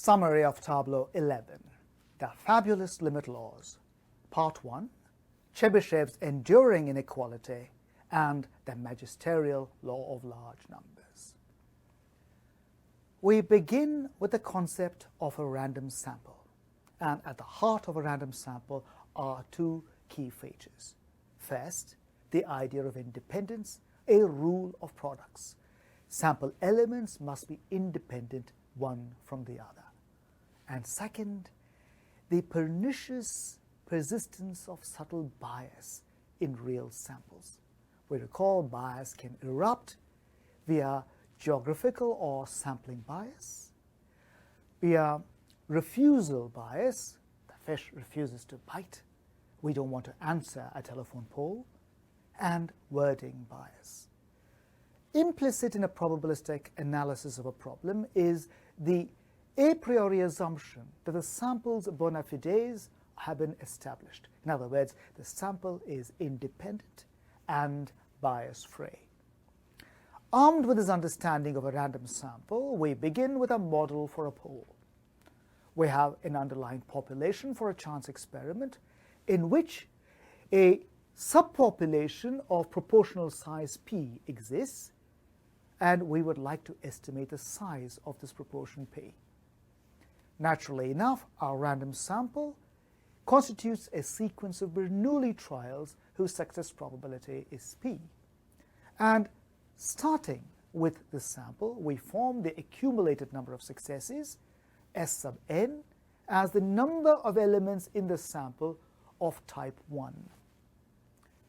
Summary of Tableau 11, The Fabulous Limit Laws, Part 1, Chebyshev's Enduring Inequality, and the Magisterial Law of Large Numbers. We begin with the concept of a random sample, and at the heart of a random sample are two key features. First, the idea of independence, a rule of products. Sample elements must be independent one from the other. And second, the pernicious persistence of subtle bias in real samples. We recall bias can erupt via geographical or sampling bias, via refusal bias, the fish refuses to bite, we don't want to answer a telephone poll, and wording bias. Implicit in a probabilistic analysis of a problem is the a priori assumption that the sample's bona fides have been established. In other words, the sample is independent and bias-free. Armed with this understanding of a random sample, we begin with a model for a poll. We have an underlying population for a chance experiment in which a subpopulation of proportional size p exists, and we would like to estimate the size of this proportion p. Naturally enough, our random sample constitutes a sequence of Bernoulli trials whose success probability is p. And starting with this sample, we form the accumulated number of successes, S sub n, as the number of elements in the sample of type 1.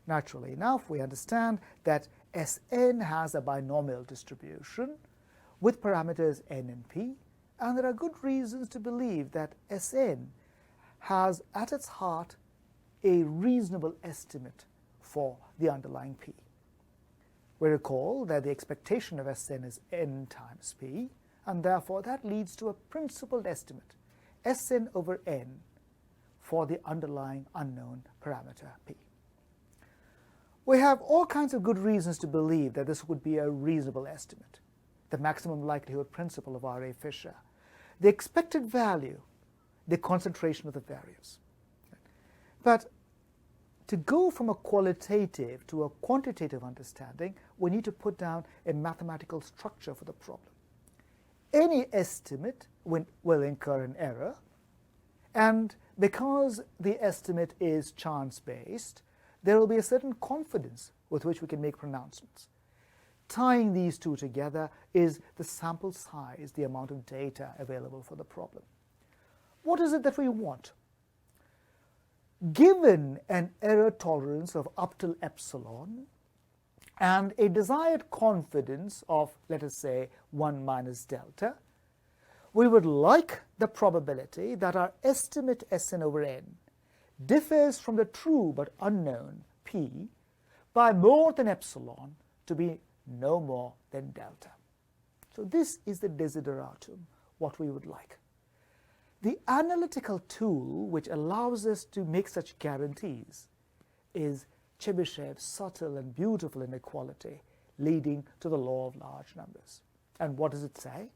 Naturally enough, we understand that Sn has a binomial distribution with parameters n and p, and there are good reasons to believe that Sn has at its heart a reasonable estimate for the underlying p. We recall that the expectation of Sn is n times p, and therefore that leads to a principled estimate, Sn over n, for the underlying unknown parameter p. We have all kinds of good reasons to believe that this would be a reasonable estimate. The maximum likelihood principle of R.A. Fisher, the expected value, the concentration of the variance. But to go from a qualitative to a quantitative understanding, we need to put down a mathematical structure for the problem. Any estimate will incur an error, and because the estimate is chance-based, there will be a certain confidence with which we can make pronouncements. Tying these two together is the sample size, the amount of data available for the problem. What is it that we want? Given an error tolerance of up till epsilon and a desired confidence of, let us say, 1 minus delta, we would like the probability that our estimate Sn over n differs from the true but unknown p by more than epsilon to be no more than delta. So this is the desideratum, what we would like. The analytical tool which allows us to make such guarantees is Chebyshev's subtle and beautiful inequality leading to the law of large numbers. And what does it say?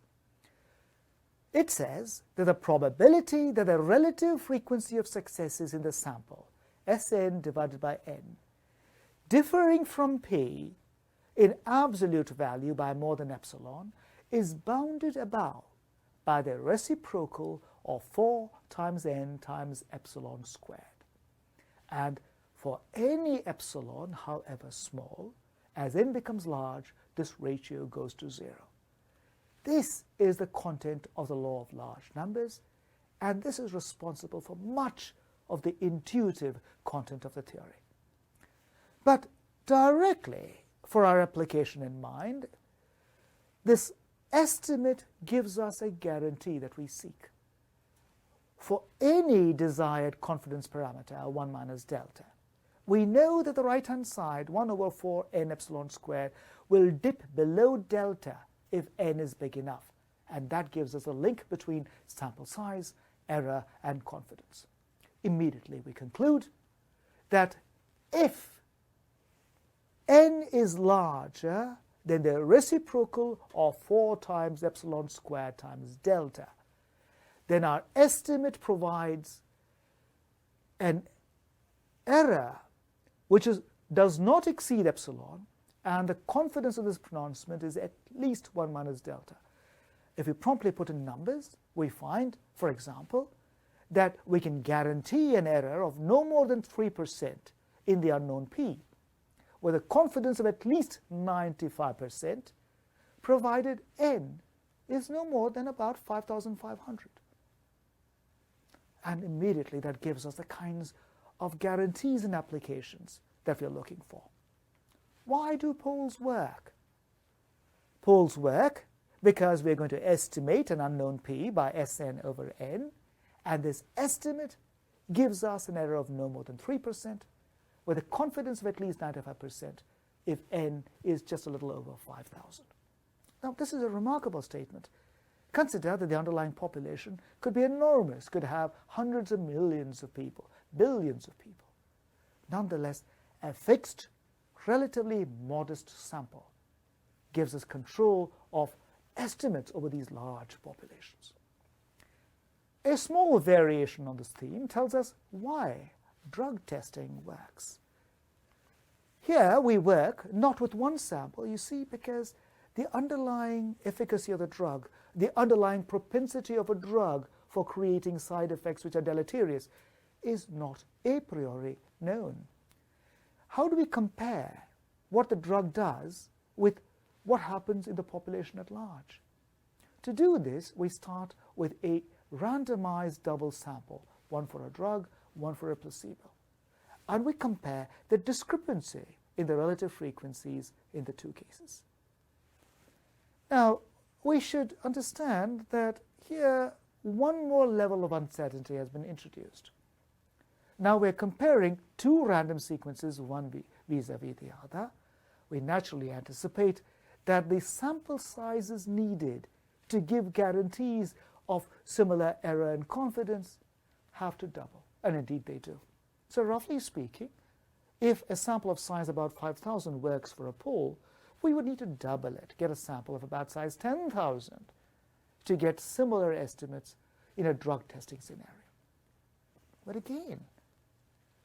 It says that the probability that the relative frequency of successes in the sample, Sn divided by n, differing from p in absolute value by more than epsilon, is bounded about by the reciprocal of 4 times n times epsilon squared. And for any epsilon, however small, as n becomes large, this ratio goes to 0. This is the content of the law of large numbers, and this is responsible for much of the intuitive content of the theory. But directly, for our application in mind, this estimate gives us a guarantee that we seek. For any desired confidence parameter, 1 minus delta, we know that the right-hand side, 1 over 4 n epsilon squared, will dip below delta if n is big enough, and that gives us a link between sample size, error, and confidence. Immediately we conclude that if n is larger than the reciprocal of 4 times epsilon squared times delta, then our estimate provides an error which does not exceed epsilon, and the confidence of this pronouncement is at least 1 minus delta. If we promptly put in numbers, we find, for example, that we can guarantee an error of no more than 3% in the unknown p, with a confidence of at least 95%, provided n is no more than about 5,500. And immediately that gives us the kinds of guarantees and applications that we're looking for. Why do poles work? Poles work because we're going to estimate an unknown p by Sn over n, and this estimate gives us an error of no more than 3%, with a confidence of at least 95% if n is just a little over 5,000. Now, this is a remarkable statement. Consider that the underlying population could be enormous, could have hundreds of millions of people, billions of people. Nonetheless, a fixed, relatively modest sample gives us control of estimates over these large populations. A small variation on this theme tells us why drug testing works. Here we work not with one sample, you see, because the underlying efficacy of the drug, the underlying propensity of a drug for creating side effects which are deleterious, is not a priori known. How do we compare what the drug does with what happens in the population at large? To do this, we start with a randomized double sample, one for a drug, one for a placebo. And we compare the discrepancy in the relative frequencies in the two cases. Now, we should understand that here one more level of uncertainty has been introduced. Now we're comparing two random sequences, one vis-a-vis the other. We naturally anticipate that the sample sizes needed to give guarantees of similar error and confidence have to double, and indeed they do. So roughly speaking, if a sample of size about 5,000 works for a pole, we would need to double it, get a sample of about size 10,000 to get similar estimates in a drug testing scenario. But again,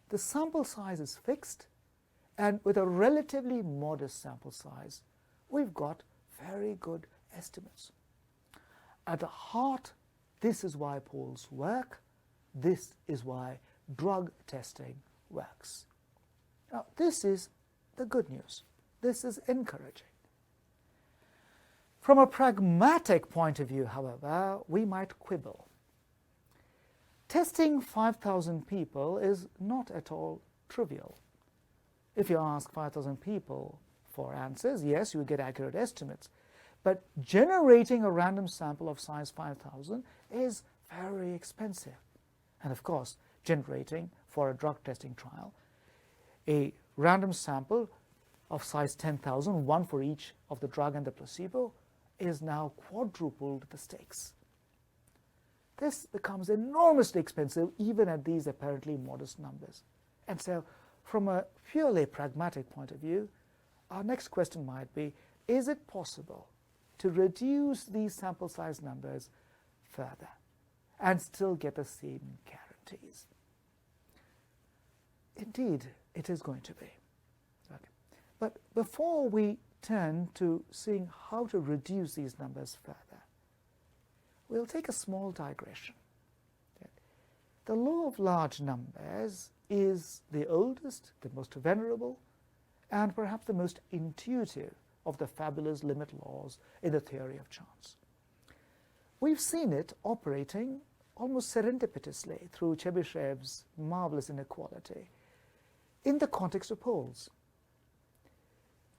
the sample size is fixed, and with a relatively modest sample size, we've got very good estimates. At the heart, this is why poles work. This is why drug testing works. Now, this is the good news. This is encouraging. From a pragmatic point of view, however, we might quibble. Testing 5,000 people is not at all trivial. If you ask 5,000 people for answers, yes, you will get accurate estimates. But generating a random sample of size 5,000 is very expensive. And of course, generating for a drug testing trial a random sample of size 10,000, one for each of the drug and the placebo, is now quadrupled the stakes. This becomes enormously expensive even at these apparently modest numbers. And so, from a purely pragmatic point of view, our next question might be, is it possible to reduce these sample size numbers further and still get the same guarantees? Indeed, it is going to be. Okay. But before we turn to seeing how to reduce these numbers further, we'll take a small digression. Okay. The law of large numbers is the oldest, the most venerable, and perhaps the most intuitive of the fabulous limit laws in the theory of chance. We've seen it operating almost serendipitously through Chebyshev's marvelous inequality in the context of poles.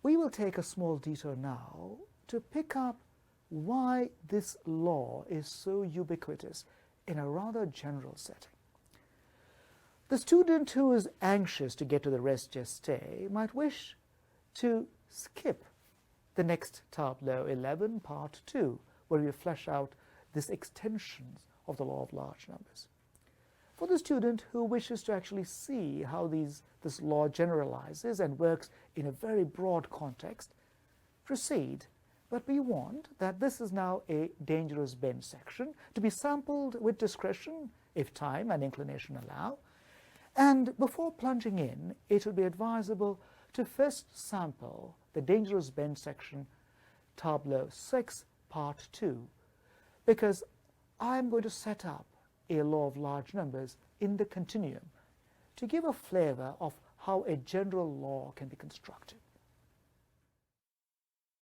We will take a small detour now to pick up why this law is so ubiquitous in a rather general setting. The student who is anxious to get to the res gestae might wish to skip the next Tableau 11, Part 2, where we flesh out this extension of the law of large numbers. For the student who wishes to actually see how this law generalizes and works in a very broad context, proceed But we want that this is now a dangerous bend section to be sampled with discretion if time and inclination allow. And before plunging in, it will be advisable to first sample the dangerous bend section Tableau 6 part 2, because I'm going to set up a law of large numbers in the continuum to give a flavor of how a general law can be constructed.